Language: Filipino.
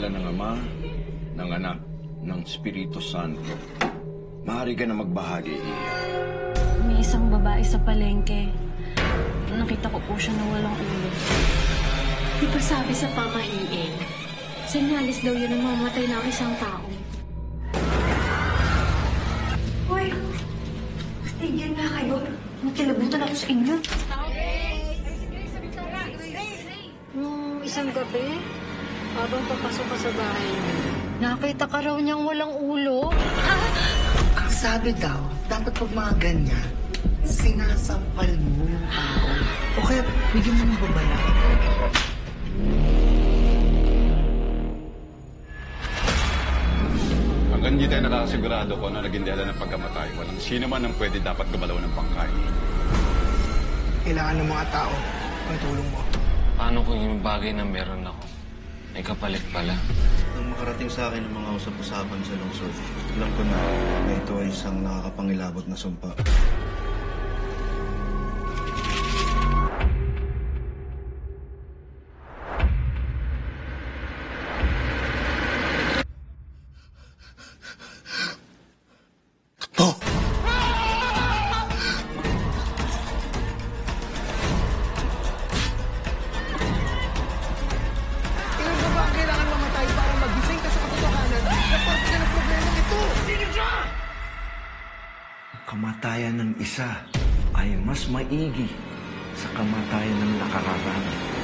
pangalan ng Ama, ng Anak, ng Espiritu Santo. Maaari ka na magbahagi, Iya. May isang babae sa palengke. Nakita ko po siya na walang ulo. Di ba sabi sa pamahiin? Senyalis daw yun ang mamatay ng isang tao. Hoy! Tigil na kayo. Magkilabutan ako sa inyo. Nung isang gabi, habang papasok ka sa bahay niya, nakita ka raw niyang walang ulo. Ang sabi daw, dapat pag mga ganyan, sinasampal mo yung tao. O kaya, bigyan mo ng babala. Hanggang hindi tayo nakasigurado kung ano naging dahilan ng pagkamatay, walang sino man ang pwede dapat gumalaw ng bangkay. Kailangan ng mga tao ang tulong mo. Paano kung yung bagay na meron ako ay kapalit pala? Nang makarating sa akin ang mga usap-usapan sa lungsod, alam ko na ito ay isang nakakapangilabot na sumpa. Kamatayan ng isa ay mas maigi sa kamatayan ng nakararami.